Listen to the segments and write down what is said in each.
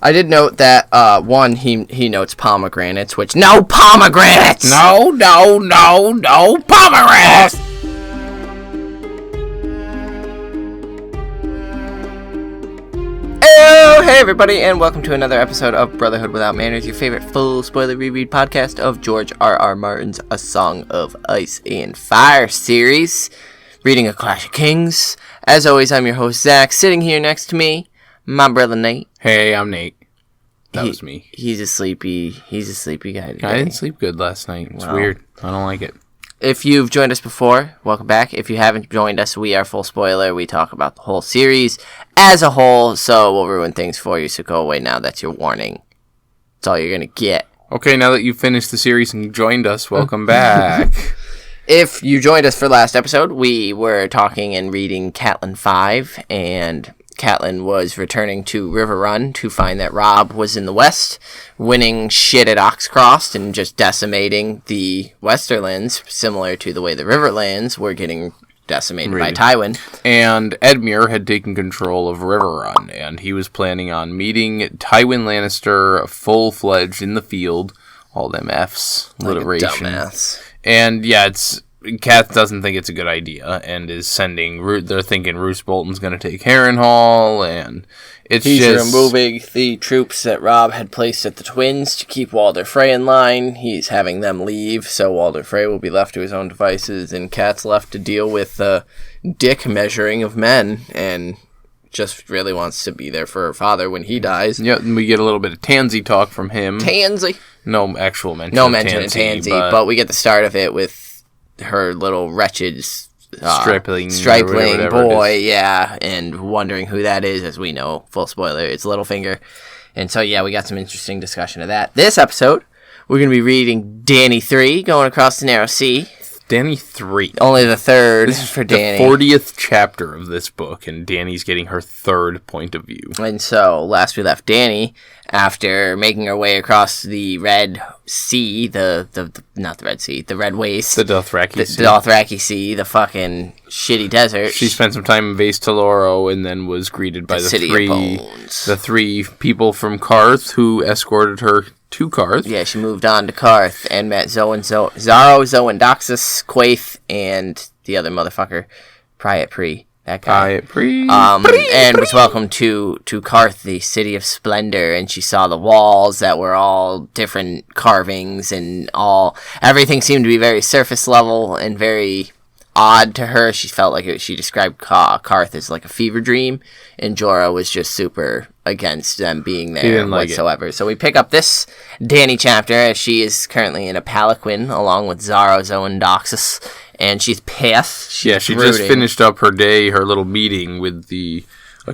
I did note that, one, he notes pomegranates, which, no pomegranates! No pomegranates! Oh, hey everybody, and welcome to another episode of Brotherhood Without Manners, your favorite full spoiler reread podcast of George R.R. Martin's A Song of Ice and Fire series, reading A Clash of Kings. As always, I'm your host, Zach. Sitting here next to me, my brother Nate. Hey, I'm Nate. That was me. He's a sleepy guy today. I didn't sleep good last night. It's weird. I don't like it. If you've joined us before, welcome back. If you haven't joined us, we are full spoiler. We talk about the whole series as a whole, so we'll ruin things for you, so go away now. That's your warning. That's all you're going to get. Okay, now that you've finished the series and joined us, welcome back. If you joined us for last episode, we were talking and reading Catelyn 5, and Catelyn was returning to River Run to find that Robb was in the west, winning shit at Oxcross and just decimating the Westerlands, similar to the way the Riverlands were getting decimated by Tywin. And Edmure had taken control of River Run, and he was planning on meeting Tywin Lannister full-fledged in the field. All them F's. Like alliteration. a dumbass. And yeah, Kath doesn't think it's a good idea, and is sending. They're thinking Roose Bolton's going to take Harrenhal, and He's removing the troops that Robb had placed at the Twins to keep Walder Frey in line. He's having them leave, so Walder Frey will be left to his own devices, and Kat's left to deal with the dick measuring of men, and just really wants to be there for her father when he dies. Yeah, and we get a little bit of Tansy talk from him. Tansy. No actual mention. No mention of Tansy, but we get the start of it with her little wretched stripling boy, yeah, and wondering who that is. As we know, full spoiler, it's Littlefinger. And so, yeah, we got some interesting discussion of that. This episode, we're going to be reading Dany 3, Going Across the Narrow Sea. Dany 3. Only the third for Dany. The 40th chapter of this book, and Dany's getting her third point of view. And so, last we left Dany, after making her way across the Red Sea, not the Red Sea, the Red Waste. The Dothraki Sea. The Dothraki Sea, the fucking shitty desert. She spent some time in Vaes Teloro and then was greeted by the three people from Qarth who escorted her to Qarth. Yeah, she moved on to Qarth and met Xaro Xhoan Daxos, Qarth, and the other motherfucker, Pyat Pree. That guy. Pyat Pree. And was welcomed to Qarth, the city of splendor, and she saw the walls that were all different carvings and everything seemed to be very surface level and very odd to her. She felt like she described Qarth as like a fever dream, and Jorah was just super against them being there whatsoever. So we pick up this Dany chapter as she is currently in a palanquin along with Xaro Xhoan Daxos, and she's pissed. She just finished up her little meeting with the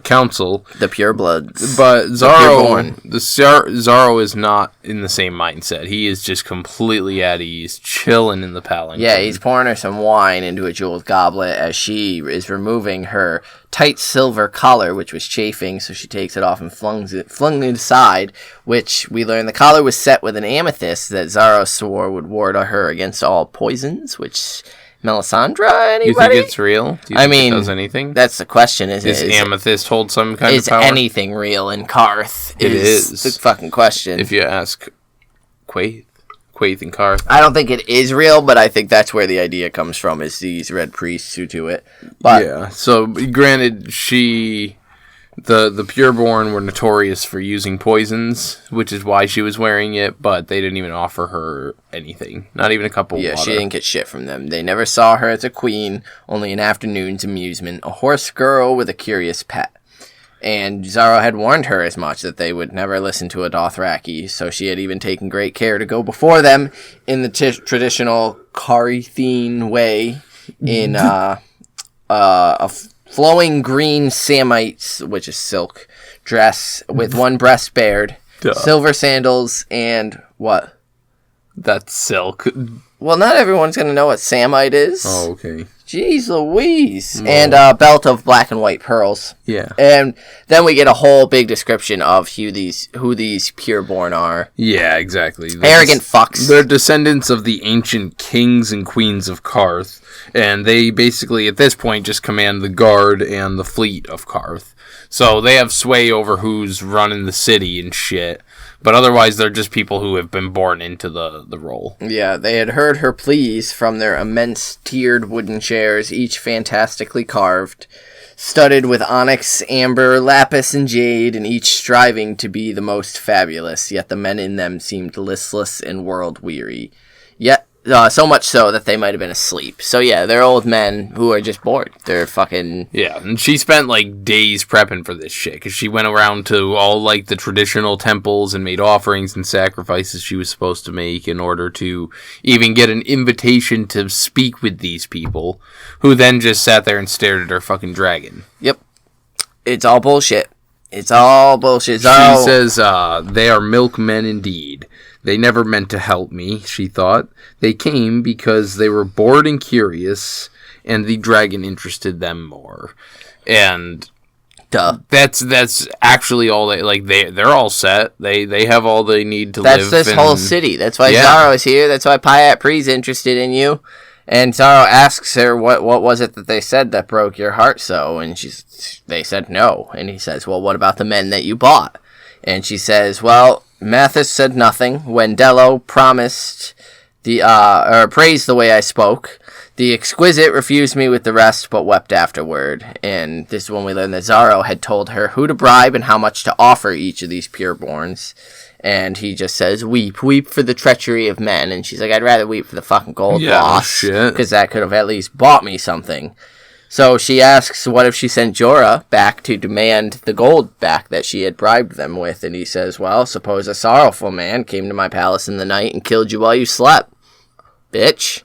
council. The purebloods. But Xaro is not in the same mindset. He is just completely at ease, chilling in the palanquin. Yeah, he's pouring her some wine into a jeweled goblet as she is removing her tight silver collar, which was chafing, so she takes it off and flung it aside, which we learn the collar was set with an amethyst that Xaro swore would ward her against all poisons, which... Melisandre, anybody? You think it's real? Do you think it does anything? That's the question. Is amethyst hold some kind of power? Is anything real in Qarth? It is the fucking question. If you ask Qarth and Qarth. I don't think it is real, but I think that's where the idea comes from, is these red priests who do it. But yeah, so granted, the Pureborn were notorious for using poisons, which is why she was wearing it, but they didn't even offer her anything. Not even a cup of water. Yeah, she didn't get shit from them. They never saw her as a queen, only an afternoon's amusement, a horse girl with a curious pet. And Xaro had warned her as much, that they would never listen to a Dothraki, so she had even taken great care to go before them in the traditional Qarthine way, in a flowing green samite, which is silk, dress with one breast bared, silver sandals, and what? That's silk. Well, not everyone's going to know what samite is. Oh, okay. Jeez Louise. Oh. And a belt of black and white pearls. Yeah. And then we get a whole big description of who these Pureborn are. Yeah, exactly. Arrogant fucks. They're descendants of the ancient kings and queens of Qarth, and they basically, at this point, just command the guard and the fleet of Qarth. So they have sway over who's running the city and shit. But otherwise, they're just people who have been born into the role. Yeah, they had heard her pleas from their immense tiered wooden chairs, each fantastically carved, studded with onyx, amber, lapis, and jade, and each striving to be the most fabulous, yet the men in them seemed listless and world-weary. Yet, so much so that they might have been asleep. So yeah, they're old men who are just bored. They're fucking... Yeah, and she spent, like, days prepping for this shit, because she went around to all, like, the traditional temples and made offerings and sacrifices she was supposed to make in order to even get an invitation to speak with these people, who then just sat there and stared at her fucking dragon. Yep. It's all bullshit. It's all bullshit. She says, they are milkmen indeed. They never meant to help me, she thought. They came because they were bored and curious, and the dragon interested them more. And duh. That's actually all they like. They're all set. They have all they need to live. That's this whole city. That's why Xaro is here. That's why Pyat Pree's interested in you. And Xaro asks her, what was it that they said that broke your heart so? And they said no. And he says, well, what about the men that you bought? And she says, well, Mathis said nothing when Dello promised praised the way I spoke. The exquisite refused me with the rest, but wept afterward. And this is when we learned that Xaro had told her who to bribe and how much to offer each of these pureborns. And he just says, weep for the treachery of men. And she's like, I'd rather weep for the fucking gold loss, because that could have at least bought me something. So she asks, what if she sent Jorah back to demand the gold back that she had bribed them with? And he says, well, suppose a sorrowful man came to my palace in the night and killed you while you slept. Bitch.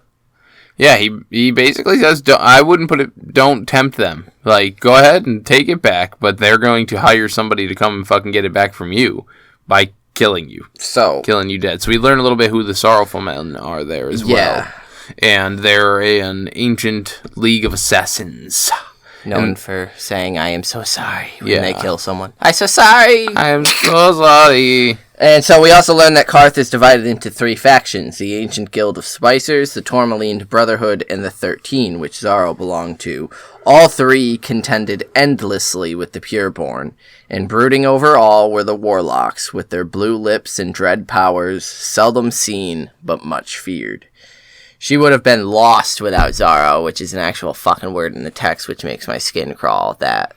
Yeah, he basically says, don't tempt them. Like, go ahead and take it back, but they're going to hire somebody to come and fucking get it back from you by killing you. So. Killing you dead. So we learn a little bit who the sorrowful men are there as well. And they're an ancient league of assassins. Known for saying, I am so sorry when they kill someone. I'm so sorry! I am so sorry! And so we also learn that Qarth is divided into 3 factions. The Ancient Guild of Spicers, the Tourmaline Brotherhood, and the 13, which Xaro belonged to. All 3 contended endlessly with the Pureborn. And brooding over all were the Warlocks, with their blue lips and dread powers, seldom seen, but much feared. She would have been lost without Xaro, which is an actual fucking word in the text, which makes my skin crawl, that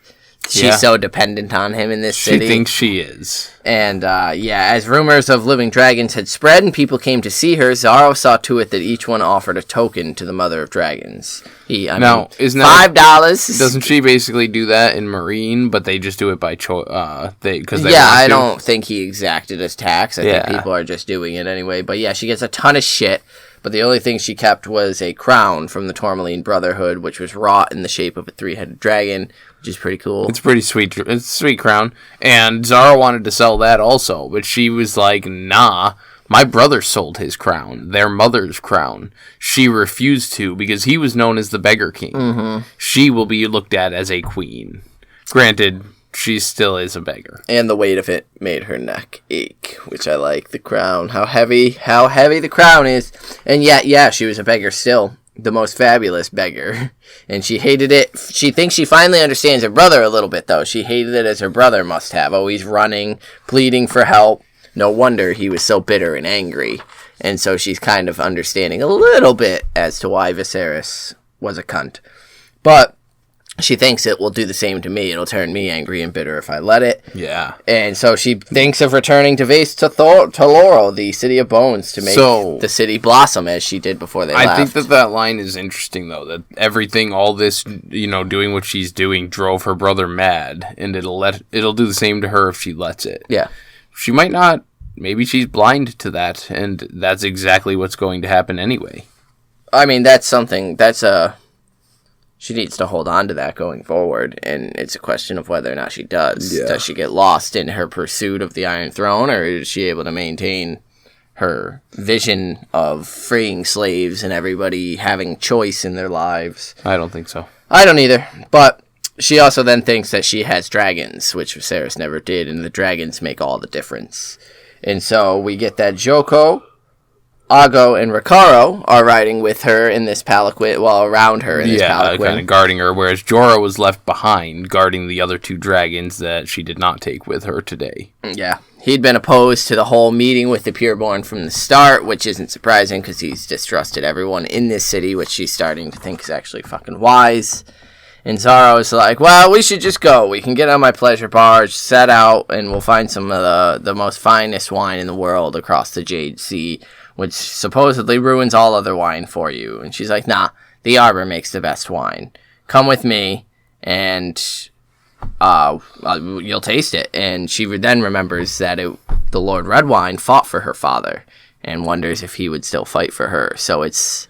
she's so dependent on him in this city. She thinks she is. And, as rumors of living dragons had spread and people came to see her, Xaro saw to it that each one offered a token to the Mother of Dragons. Isn't $5. Doesn't she basically do that in Marine, but they just do it by choice? I don't think he exacted his tax. I think people are just doing it anyway. But yeah, she gets a ton of shit. But the only thing she kept was a crown from the Tourmaline Brotherhood, which was wrought in the shape of a 3-headed dragon, which is pretty cool. It's pretty sweet. It's a sweet crown. And Xaro wanted to sell that also, but she was like, nah, my brother sold his crown, their mother's crown. She refused to because he was known as the Beggar King. Mm-hmm. She will be looked at as a queen. Granted, she still is a beggar. And the weight of it made her neck ache, which I like. The crown, how heavy the crown is. And yet, she was a beggar still. The most fabulous beggar. And she hated it. She thinks she finally understands her brother a little bit, though. She hated it as her brother must have. Always running, pleading for help. No wonder he was so bitter and angry. And so she's kind of understanding a little bit as to why Viserys was a cunt. But she thinks it will do the same to me. It'll turn me angry and bitter if I let it. Yeah. And so she thinks of returning to Vace to Laurel, the City of Bones, to make the city blossom as she did before they left. I think that line is interesting, though, that everything, all this, doing what she's doing drove her brother mad, and it'll do the same to her if she lets it. Yeah. She might not. Maybe she's blind to that, and that's exactly what's going to happen anyway. I mean, she needs to hold on to that going forward, and it's a question of whether or not she does. Yeah. Does she get lost in her pursuit of the Iron Throne, or is she able to maintain her vision of freeing slaves and everybody having choice in their lives? I don't think so. I don't either, but she also then thinks that she has dragons, which Viserys never did, and the dragons make all the difference. And so we get that Joko Aggo and Ricaro are riding with her in this palanquin, around her in this palanquin. Yeah, kind of guarding her, whereas Jorah was left behind, guarding the other 2 dragons that she did not take with her today. Yeah. He'd been opposed to the whole meeting with the Pureborn from the start, which isn't surprising because he's distrusted everyone in this city, which she's starting to think is actually fucking wise. And Xaro's like, well, we should just go. We can get on my pleasure barge, set out, and we'll find some of the most finest wine in the world across the Jade Sea, which supposedly ruins all other wine for you. And she's like, nah, the Arbor makes the best wine. Come with me, and you'll taste it. And she then remembers that the Lord Redwine fought for her father, and wonders if he would still fight for her. So it's...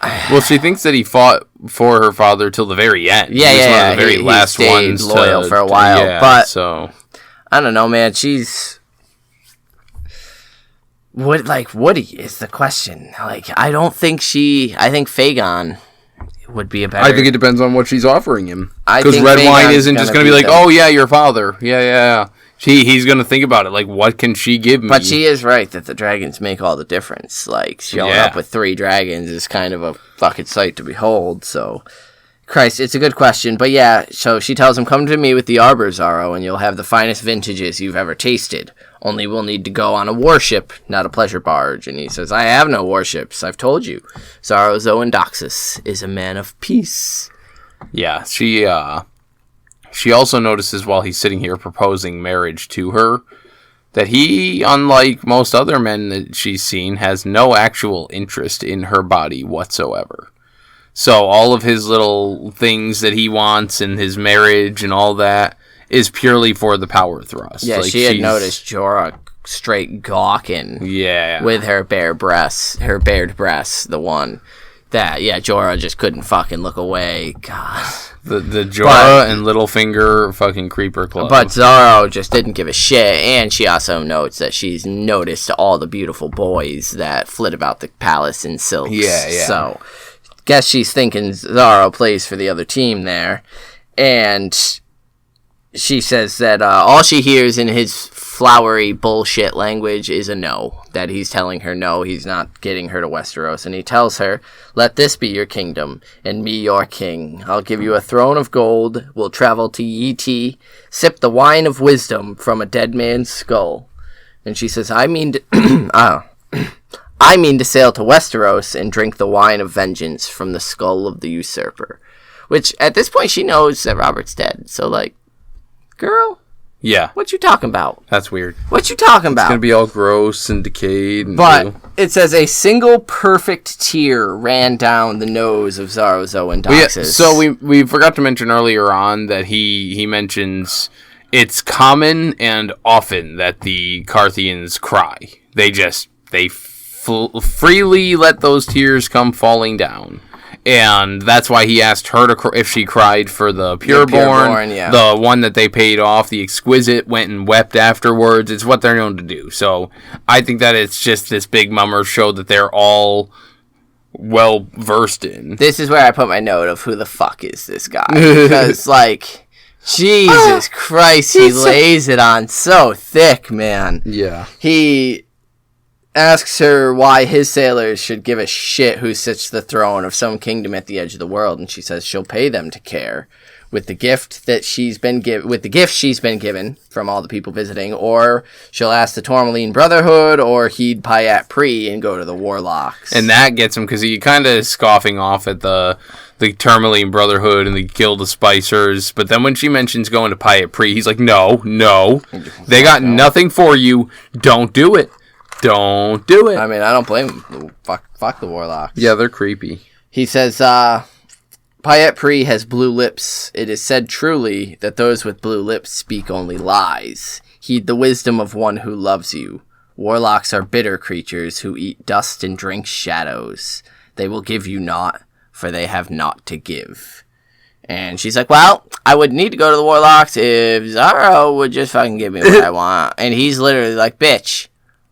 Well, she thinks that he fought for her father till the very end. Yeah, he was one of the very he last stayed ones loyal for a while. But so I don't know, man. She's Woody is the question. Like, I don't think I think Fagon would be a better. I think it depends on what she's offering him. Because Redwine isn't just going to be like, oh yeah, your father. Yeah. He's going to think about it. Like, what can she give me? But she is right that the dragons make all the difference. Like, showing up with 3 dragons is kind of a fucking sight to behold. So, Christ, it's a good question. But yeah, so she tells him, come to me with the Arbor, Xaro, and you'll have the finest vintages you've ever tasted. Only we'll need to go on a warship, not a pleasure barge. And he says, I have no warships, I've told you. Xaro Xhoan Daxos is a man of peace. Yeah, she also notices while he's sitting here proposing marriage to her that he, unlike most other men that she's seen, has no actual interest in her body whatsoever. So all of his little things that he wants in his marriage and all that is purely for the power thrust. Yeah, she had noticed Jorah straight gawking with her bared breasts, the one that, Jorah just couldn't fucking look away. God. The Jorah and Littlefinger fucking creeper club. But Xaro just didn't give a shit, and she also notes that she's noticed all the beautiful boys that flit about the palace in silks. Yeah. So, guess she's thinking Xaro plays for the other team there, and she says that all she hears in his flowery bullshit language is a no. That he's telling her no, he's not getting her to Westeros. And he tells her, let this be your kingdom, and me your king. I'll give you a throne of gold, we'll travel to Yi, sip the wine of wisdom from a dead man's skull. And she says, I mean to sail to Westeros and drink the wine of vengeance from the skull of the usurper. Which, at this point, she knows that Robert's dead. So, like, girl, yeah, what you talking about? That's weird. What you talking about? It's gonna be all gross and decayed. But it says a single perfect tear ran down the nose of Xaro Xhoan Daxos. So we forgot to mention earlier on that he mentions it's common and often that the Qarthians cry. They freely let those tears come falling down. And that's why he asked her if she cried for the Pureborn, the one that they paid off. The Exquisite went and wept afterwards. It's what they're known to do. So I think that it's just this big mummer show that they're all well versed in. This is where I put my note of who the fuck is this guy. Because, like, Jesus Christ, he lays it on so thick, man. Yeah. He asks her why his sailors should give a shit who sits the throne of some kingdom at the edge of the world, and she says she'll pay them to care with the gift that she's been given from all the people visiting, or she'll ask the Tourmaline Brotherhood or heed Pyat Pree and go to the Warlocks. And that gets him because he kind of is scoffing off at the Tourmaline Brotherhood and the Guild of Spicers, but then when she mentions going to Pyat Pree, he's like, no, they got nothing for you, don't do it. Don't do it. I mean, I don't blame him. Fuck the Warlocks. Yeah, they're creepy. He says, Pyat Pree has blue lips. It is said truly that those with blue lips speak only lies. Heed the wisdom of one who loves you. Warlocks are bitter creatures who eat dust and drink shadows. They will give you naught, for they have naught to give. And she's like, well, I would need to go to the Warlocks if Xaro would just fucking give me what I want. And he's literally like, bitch,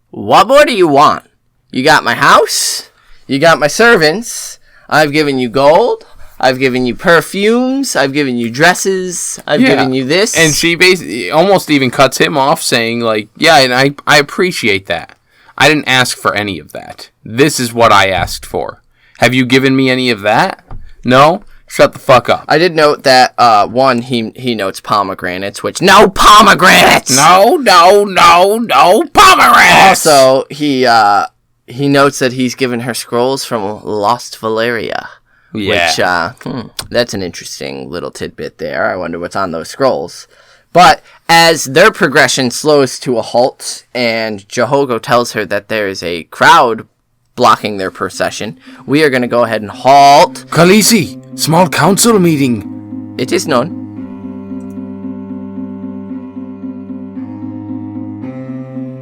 what more do you want? You got my house. You got my servants. I've given you gold. I've given you perfumes. I've given you dresses. I've given you this. And she basically almost even cuts him off saying, like, yeah, and I appreciate that. I didn't ask for any of that. This is what I asked for. Have you given me any of that? No? Shut the fuck up. I did note that, one, he notes pomegranates, which, no pomegranates! No pomegranates! Also, he notes that he's given her scrolls from Lost Valyria. Yeah. Which, that's an interesting little tidbit there. I wonder what's on those scrolls. But as their progression slows to a halt, and Jahogo tells her that there is a crowd blocking their procession, we are going to go ahead and halt. Khaleesi, small council meeting. It is known.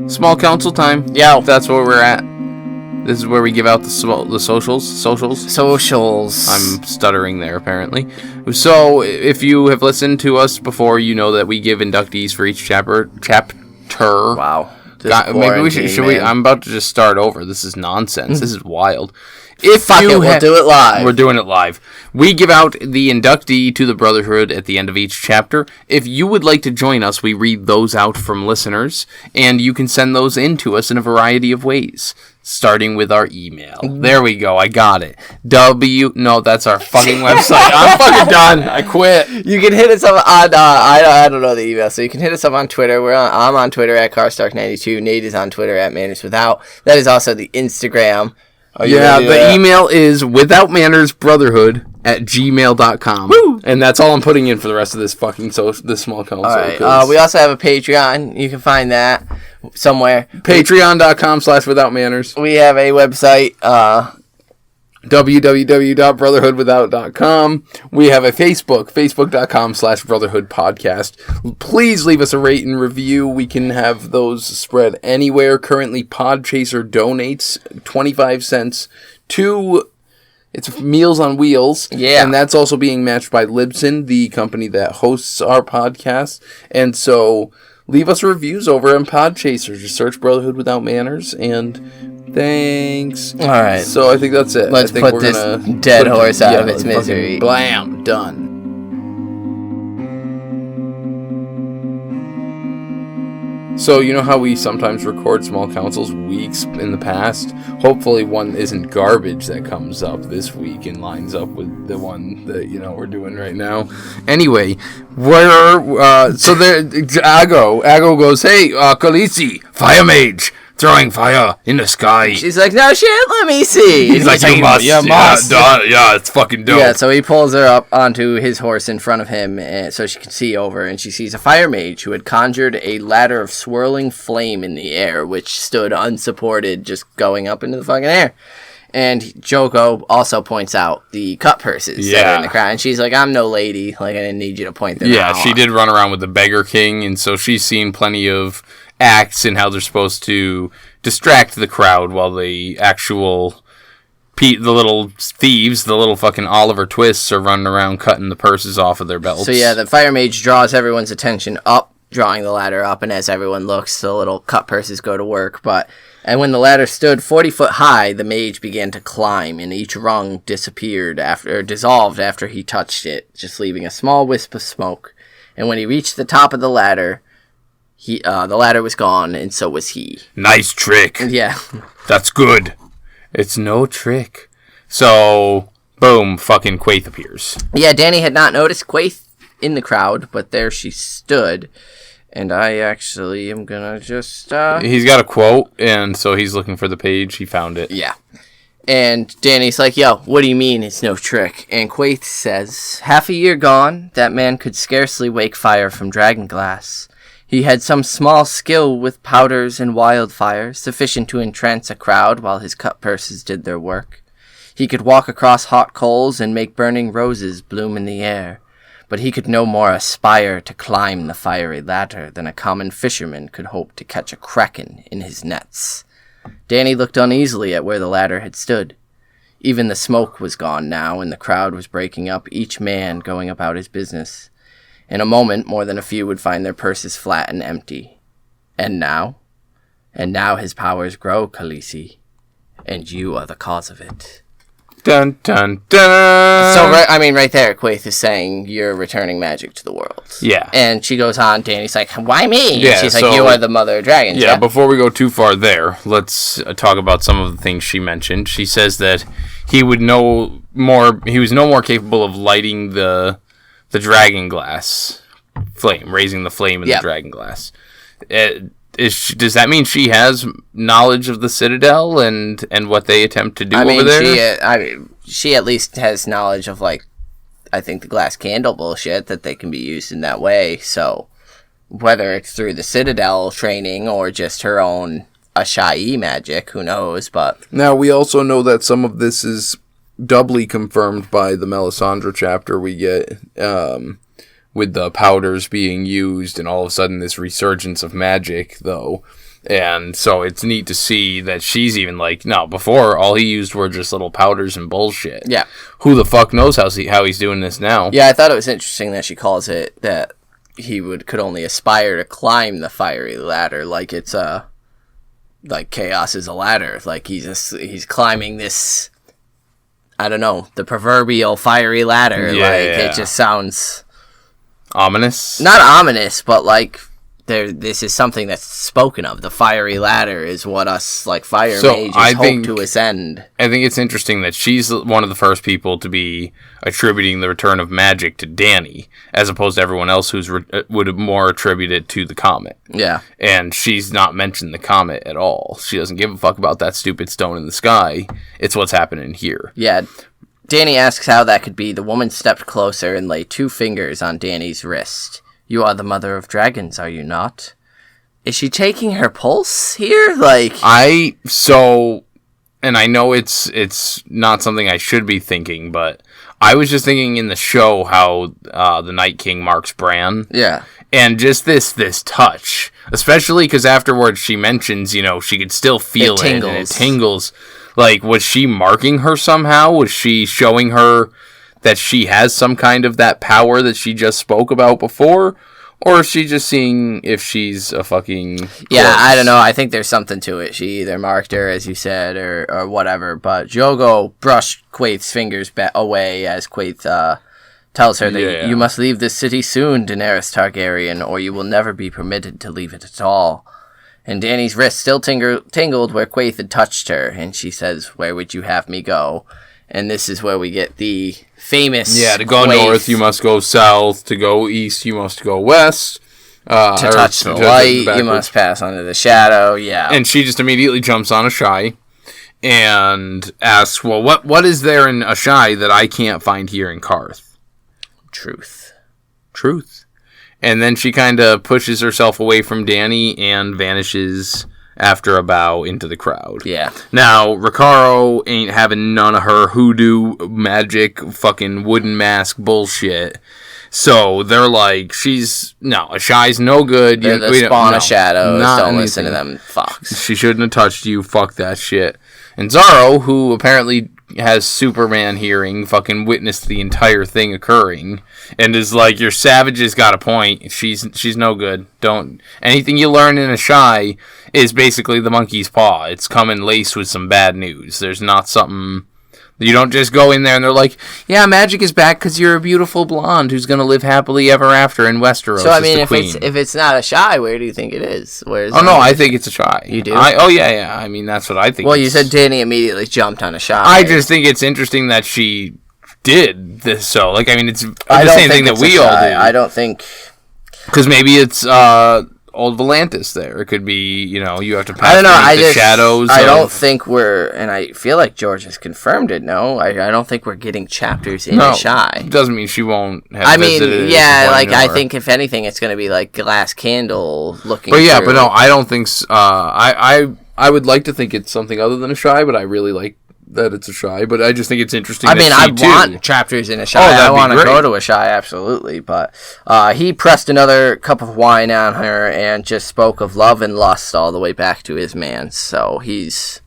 Small council time. Yeah. That's where we're at. This is where we give out the socials. Socials. I'm stuttering there, apparently. So, if you have listened to us before, you know that we give inductees for each chapter. Wow. Maybe we should. I'm about to just start over. This is nonsense. This is wild. We'll do it live. We're doing it live. We give out the inductee to the Brotherhood at the end of each chapter. If you would like to join us, we read those out from listeners, and you can send those in to us in a variety of ways. Starting with our email. There we go. I got it. No, that's our fucking website. I'm fucking done. I quit. You can hit us up on, I don't know the email, so you can hit us up on Twitter. I'm on Twitter at Carstark92. Nate is on Twitter at Manners Without. That is also the Instagram. The email is withoutmannersbrotherhood@gmail.com. Woo! And that's all I'm putting in for the rest of this fucking this small council. All right. We also have a Patreon. You can find that somewhere. Patreon.com/withoutmanners. We have a website, www.brotherhoodwithout.com. We have a Facebook, facebook.com/brotherhoodpodcast. Please leave us a rate and review. We can have those spread anywhere. Currently, Podchaser donates 25 cents to... It's Meals on Wheels. Yeah. And that's also being matched by Libsyn, the company that hosts our podcast. And so leave us reviews over on Podchaser. Just search Brotherhood Without Manners. And thanks. All right. So I think that's it. Let's put this dead horse out of its misery. Blam. Done. So, you know how we sometimes record small councils weeks in the past? Hopefully one isn't garbage that comes up this week and lines up with the one that, we're doing right now. Anyway, so there, Aggo goes, hey, Khaleesi, fire mage, throwing fire in the sky. She's like, no shit, let me see. He's like, you must. Yeah, it's fucking dope. Yeah, so he pulls her up onto his horse in front of him so she can see over, and she sees a fire mage who had conjured a ladder of swirling flame in the air, which stood unsupported, just going up into the fucking air. And Joko also points out the cut purses that are in the crowd. And she's like, I'm no lady. Like, I didn't need you to point them out. Yeah, she did run around with the Beggar King, and so she's seen plenty of acts and how they're supposed to distract the crowd while the actual the little thieves, the little fucking Oliver Twists are running around cutting the purses off of their belts. So yeah, the fire mage draws everyone's attention up, drawing the ladder up, and as everyone looks, the little cut purses go to work. And when the ladder stood 40 foot high, the mage began to climb, and each rung dissolved after he touched it, just leaving a small wisp of smoke. And when he reached the top of the ladder, the ladder was gone, and so was he. Nice trick. Yeah. That's good. It's no trick. So, boom, fucking Quaith appears. Yeah, Dany had not noticed Quaith in the crowd, but there she stood. And I actually am gonna just... He's got a quote, and so he's looking for the page. He found it. Yeah. And Dany's like, yo, what do you mean it's no trick? And Quaith says, half a year gone, that man could scarcely wake fire from dragonglass. He had some small skill with powders and wildfire, sufficient to entrance a crowd while his cut purses did their work. He could walk across hot coals and make burning roses bloom in the air, but he could no more aspire to climb the fiery ladder than a common fisherman could hope to catch a kraken in his nets. Dany looked uneasily at where the ladder had stood. Even the smoke was gone now, and the crowd was breaking up, each man going about his business. In a moment, more than a few would find their purses flat and empty. And now his powers grow, Khaleesi, and you are the cause of it. Dun, dun, dun. So, right there, Quaithe is saying, you're returning magic to the world. Yeah. And she goes on, Dany's like, why me? Yeah, and she's like, you are the mother of dragons. Yeah, before we go too far there, let's talk about some of the things she mentioned. She says that he was no more capable of lighting the dragon glass flame, raising the flame in the dragon glass. Does that mean she has knowledge of the Citadel and what they attempt to do over there? She at least has knowledge of, like, I think the glass candle bullshit, that they can be used in that way. So whether it's through the Citadel training or just her own Ashai magic, who knows? But now we also know that some of this is doubly confirmed by the Melisandre chapter we get. With the powders being used and all of a sudden this resurgence of magic, though. And so it's neat to see that she's even like, no, before all he used were just little powders and bullshit. Yeah. Who the fuck knows how he's doing this now? Yeah, I thought it was interesting that she calls it that he could only aspire to climb the fiery ladder, like it's like chaos is a ladder. Like he's climbing this, I don't know, the proverbial fiery ladder. It just sounds ominous? Not ominous, but like this is something that's spoken of. The fiery ladder is what us like fire mages hope to ascend. I think it's interesting that she's one of the first people to be attributing the return of magic to Dany, as opposed to everyone else would more attribute it to the comet. Yeah. And she's not mentioned the comet at all. She doesn't give a fuck about that stupid stone in the sky. It's what's happening here. Yeah. Dany asks how that could be. The woman stepped closer and laid 2 fingers on Dany's wrist. You are the mother of dragons, are you not? Is she taking her pulse here? And I know it's not something I should be thinking, but I was just thinking in the show how the Night King marks Bran. Yeah. And just this touch, especially because afterwards she mentions, she could still feel it and it tingles. Like, was she marking her somehow? Was she showing her that she has some kind of that power that she just spoke about before? Or is she just seeing if she's a fucking... Yeah, close? I don't know. I think there's something to it. She either marked her, as you said, or whatever. But Jogo brushed Quaithe's fingers away as Quaithe tells her that you must leave this city soon, Daenerys Targaryen, or you will never be permitted to leave it at all. And Dany's wrist still tingled where Quaithe had touched her, and she says, where would you have me go? And this is where we get the famous to go Quaithe, north, you must go south. To go east, you must go west. To touch the light, you must pass under the shadow, And she just immediately jumps on Ashai and asks, well, what is there in Ashai that I can't find here in Qarth? Truth. And then she kind of pushes herself away from Dany and vanishes after a bow into the crowd. Yeah. Now, Ricaro ain't having none of her hoodoo magic fucking wooden mask bullshit. So they're like, Ashai's no good. They're the spawn of shadows. Don't listen to them fucks. She shouldn't have touched you. Fuck that shit. And Xaro, who apparently has Superman hearing, fucking witnessed the entire thing occurring, and is like, your savage has got a point. She's no good. Anything you learn in Ashai is basically the monkey's paw. It's coming laced with some bad news. There's not something... You don't just go in there and they're like, yeah, magic is back because you're a beautiful blonde who's going to live happily ever after in Westeros. So, I mean, if it's not Ashai, where do you think it is? I think it's Ashai. You do? Yeah. I mean, that's what I think. Well, you said Dany immediately jumped on Ashai. I just think it's interesting that she did this. So, like, I mean, it's the same thing that we all do. I don't think... Because maybe it's... Old Volantis there. It could be, you have to pass the shadows. I don't think and I feel like George has confirmed it, no? I don't think we're getting chapters in Ashai. It doesn't mean she won't have visited it. I think if anything, it's going to be like Glass Candle looking But no, I don't think... I would like to think it's something other than Ashai, but I really like that it's Ashai, but I just think it's interesting. I want chapters in Ashai. I want to go to Ashai, absolutely. But he pressed another cup of wine on her and just spoke of love and lust all the way back to his man. So he's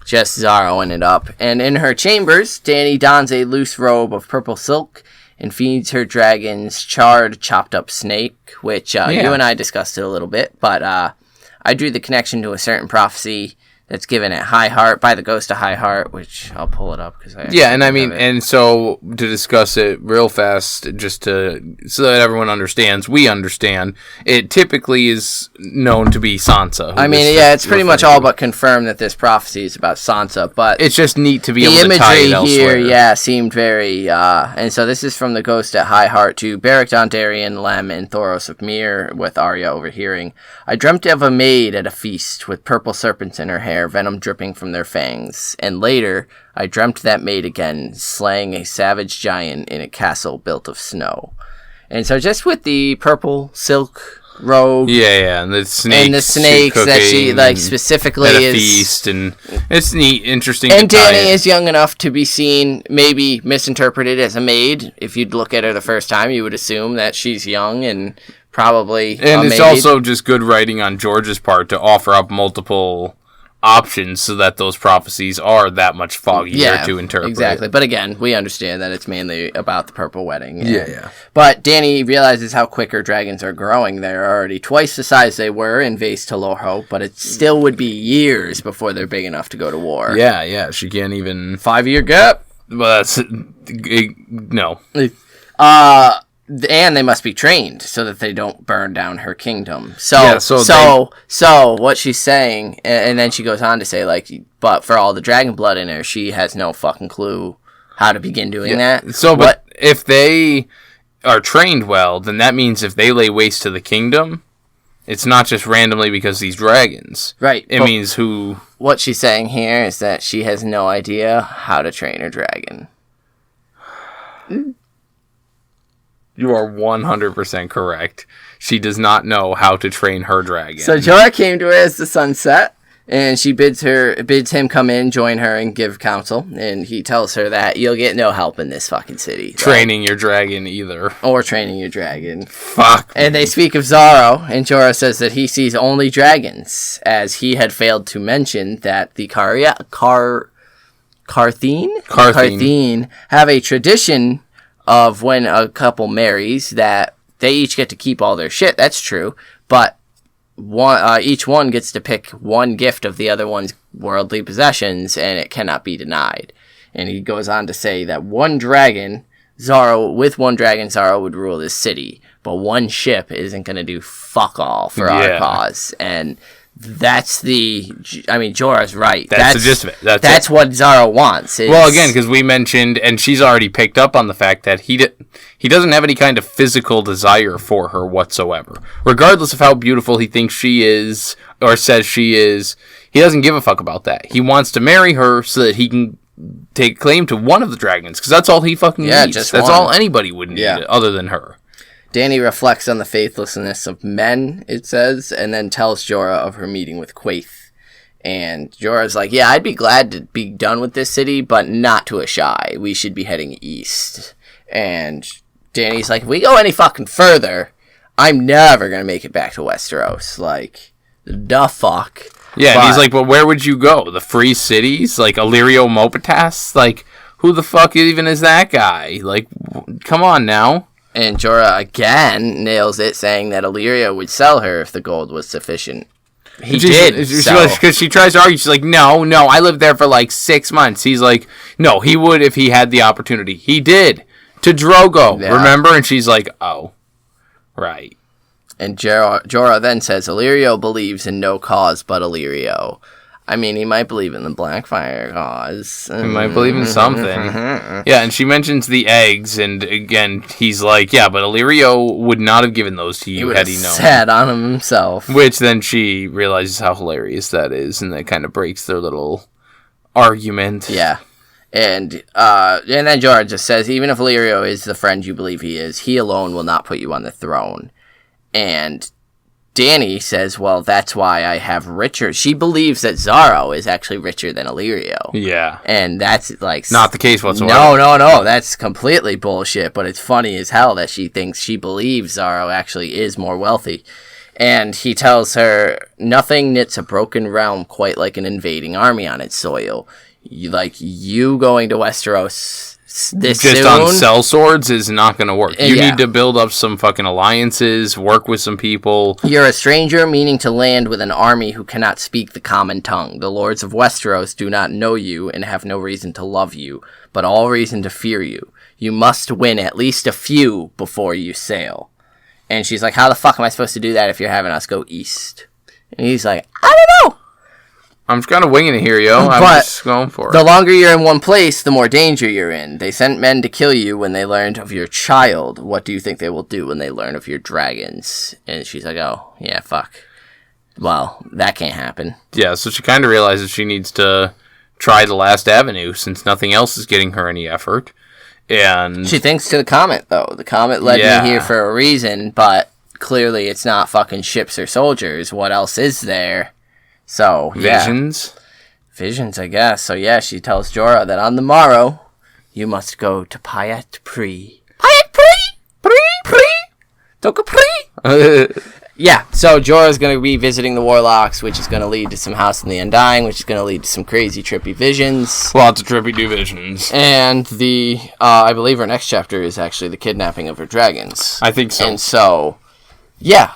just Xaroing it up. And in her chambers, Dany dons a loose robe of purple silk and feeds her dragons charred, chopped up snake, which you and I discussed it a little bit, but I drew the connection to a certain prophecy that's given at High Heart by the Ghost of High Heart, which I'll pull it up because and so to discuss it real fast, just so that everyone understands, we understand, it typically is known to be Sansa. It's pretty much all but confirmed that this prophecy is about Sansa, but it's just neat to be able to tie it elsewhere. The imagery here, seemed very, and so this is from the Ghost at High Heart to Beric Dondarrion, Lem, and Thoros of Myr, with Arya overhearing. I dreamt of a maid at a feast with purple serpents in her hair, venom dripping from their fangs, and later I dreamt that maid again, slaying a savage giant in a castle built of snow. And so just with the purple silk robe, and the snakes that she specifically at a is feast, and it's neat, interesting. And Dany is young enough to be seen, maybe misinterpreted as a maid. If you'd look at her the first time, you would assume that she's young and probably and it's also just good writing on George's part to offer up multiple options so that those prophecies are that much foggier to interpret. Exactly. But again, we understand that it's mainly about the purple wedding. Yeah. But Dany realizes how quick her dragons are growing. They're already twice the size they were in Vase to Loho, but it still would be years before they're big enough to go to war. Yeah. She can't even 5-year gap. Well, that's no. And they must be trained so that they don't burn down her kingdom. So what she's saying, and then she goes on to say, but for all the dragon blood in her, she has no fucking clue how to begin doing that. So, but if they are trained well, then that means if they lay waste to the kingdom, it's not just randomly because these dragons. Right. It means who... What she's saying here is that she has no idea how to train her dragon. You are 100% correct. She does not know how to train her dragon. So Jorah came to her as the sun set, and she bids him come in, join her, and give counsel. And he tells her that you'll get no help in this fucking city. Training your dragon either. Or training your dragon. Fuck. And they speak of Xaro, and Jorah says that he sees only dragons, as he had failed to mention that the Qartheen have a tradition of when a couple marries that they each get to keep all their shit. That's true, but each one gets to pick one gift of the other one's worldly possessions, and it cannot be denied. And he goes on to say that with one dragon, Xaro would rule this city, but one ship isn't going to do fuck all for our cause. And that's Jorah's right. That's the gist of it. That's what Xaro wants. Well, again, because we mentioned, and she's already picked up on the fact that he doesn't have any kind of physical desire for her whatsoever. Regardless of how beautiful he thinks she is, or says she is, he doesn't give a fuck about that. He wants to marry her so that he can take claim to one of the dragons, because that's all he fucking needs. That's all anybody would need, other than her. Dany reflects on the faithlessness of men, it says, and then tells Jorah of her meeting with Qarth. And Jorah's like, yeah, I'd be glad to be done with this city, but not to Ashai. We should be heading east. And Dany's like, if we go any fucking further, I'm never going to make it back to Westeros. The fuck? Yeah, and he's like, but where would you go? The free cities? Illyrio Mopatas? Who the fuck even is that guy? Come on now. And Jorah again nails it, saying that Illyrio would sell her if the gold was sufficient. He did. Because she tries to argue. She's like, no, I lived there for 6 months. He's like, no, he would if he had the opportunity. He did. To Drogo, remember? And she's like, oh, right. And Jorah then says, Illyrio believes in no cause but Illyrio. I mean, he might believe in the Blackfire cause. He might believe in something. Yeah, and she mentions the eggs, and again, he's like, yeah, but Illyrio would not have given those to you had he known. He sat on them himself. Which then she realizes how hilarious that is, and that kind of breaks their little argument. Yeah. And then Jorah just says, even if Illyrio is the friend you believe he is, he alone will not put you on the throne. And Dany says, well, that's why I have richer. She believes that Xaro is actually richer than Illyrio. Yeah. And that's not the case whatsoever. No. That's completely bullshit. But it's funny as hell that she thinks she believes Xaro actually is more wealthy. And he tells her, nothing knits a broken realm quite like an invading army on its soil. You going to Westeros this just soon. on sellswords is not going to work. You Yeah. need to build up some fucking alliances, work with some people. You're a stranger, meaning to land with an army who cannot speak the common tongue. The lords of Westeros do not know you and have no reason to love you, but all reason to fear you. You must win at least a few before you sail. And she's like, how the fuck am I supposed to do that if you're having us go east? And he's like, I don't know. I'm just kind of winging it here, yo. I'm But just going for it. The longer you're in one place, the more danger you're in. They sent men to kill you when they learned of your child. What do you think they will do when they learn of your dragons? And she's like, oh, yeah, fuck. Well, that can't happen. Yeah, so she kind of realizes she needs to try the last avenue since nothing else is getting her any effort. And She thinks to the comet, though. The comet led me here for a reason, but clearly it's not fucking ships or soldiers. What else is there? So, yeah. Visions, I guess. So, yeah, she tells Jorah that on the morrow, you must go to Pyat Pree. Pyat Pree! Pree! Toka Pree! Yeah, so Jorah's going to be visiting the Warlocks, which is going to lead to some House of the Undying, which is going to lead to some crazy, trippy visions. Lots of trippy new visions. And I believe her next chapter is actually the kidnapping of her dragons. I think so. And so, yeah,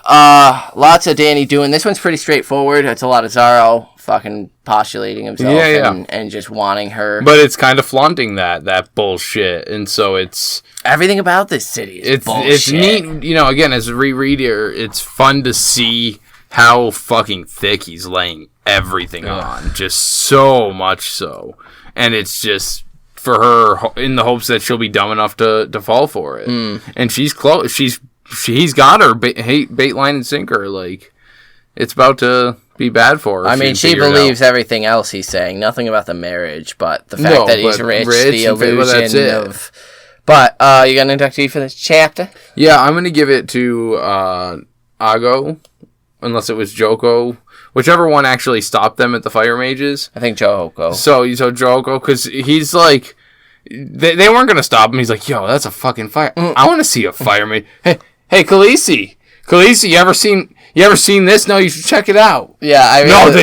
lots of Dany doing. This one's pretty straightforward. It's a lot of Xaro fucking postulating himself and just wanting her. But it's kind of flaunting that bullshit, and so it's everything about this city is bullshit. It's neat, again, as a rereader, it's fun to see how fucking thick he's laying everything on. Just so much so. And it's just for her in the hopes that she'll be dumb enough to fall for it. And she's close. He's got her bait, line, and sinker. Like, it's about to be bad for her. I mean, she believes everything else he's saying. Nothing about the marriage, but the fact that he's rich, the illusion of... But, you got an inductee for this chapter? Yeah, I'm going to give it to Ago, unless it was Joko. Whichever one actually stopped them at the Fire Mages. I think Joko. So Joko, because he's like... They weren't going to stop him. He's like, yo, that's a fucking fire. I want to see a fire mage. Hey, Khaleesi, you ever seen this? No, you should check it out. Yeah, I love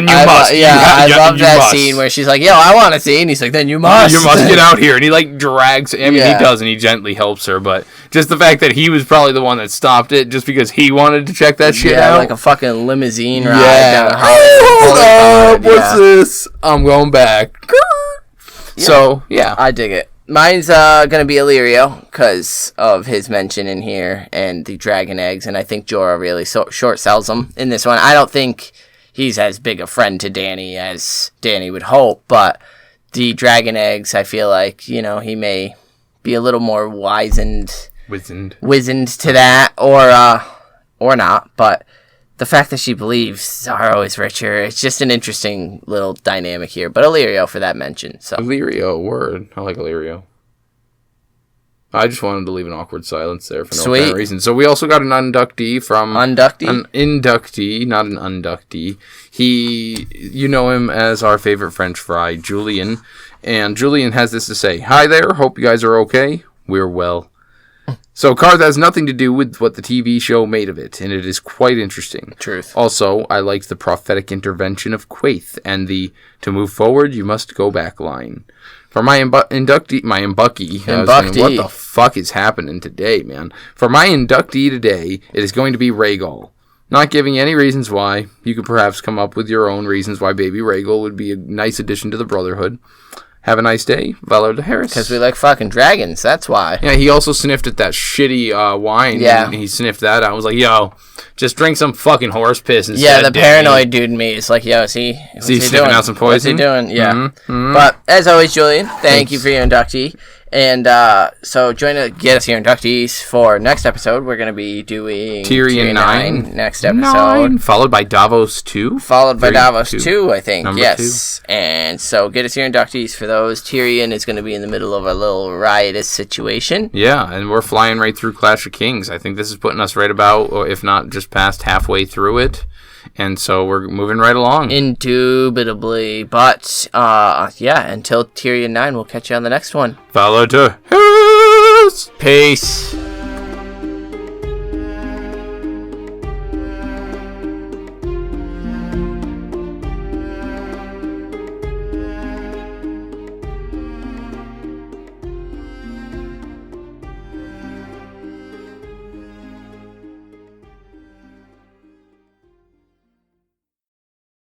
that scene where she's like, yo, I want to see, and he's like, then you must. You must get out here. And he like drags, he does, and he gently helps her, but just the fact that he was probably the one that stopped it just because he wanted to check that shit out. Like a fucking limousine ride down hold up, what's this? I'm going back. So, yeah. I dig it. Mine's gonna be Illyrio because of his mention in here and the dragon eggs, and I think Jorah really short sells them in this one. I don't think he's as big a friend to Dany as Dany would hope, but the dragon eggs, I feel like, he may be a little more wizened to that, or not, but the fact that she believes Xaro is richer, it's just an interesting little dynamic here. But Illyrio for that mention. So. Illyrio, word. I like Illyrio. I just wanted to leave an awkward silence there for no apparent reason. So we also got an inductee from... Inductee? An inductee, not an unductee. You know him as our favorite French fry, Julian. And Julian has this to say. Hi there, hope you guys are okay. We're well. So, Qarth has nothing to do with what the TV show made of it, and it is quite interesting. Truth. Also, I liked the prophetic intervention of Quaithe and the "to move forward, you must go back" line. For my inductee, what the fuck is happening today, man? For my inductee today, it is going to be Rhaegal. Not giving any reasons why. You could perhaps come up with your own reasons why baby Rhaegal would be a nice addition to the Brotherhood. Have a nice day, Valor de Harris. Because we like fucking dragons, that's why. Yeah, he also sniffed at that shitty wine. Yeah. He sniffed that out. I was like, yo, just drink some fucking horse piss instead. Yeah, the paranoid dude in me is like, yo, is he sniffing out some poison? What's he doing? Yeah. Mm-hmm. But, as always, Julian, thank you for your inductee. And so get us your inductees for next episode. We're going to be doing Tyrion 9 next episode. Followed by Davos 2. Followed by Davos 2, I think. Number yes. 2. And so get us your inductees for those. Tyrion is going to be in the middle of a little riotous situation. Yeah, and we're flying right through Clash of Kings. I think this is putting us right about, or if not just past halfway through it. And so we're moving right along. Indubitably. But, until Tyrion 9, we'll catch you on the next one. Follow to Harris. Peace.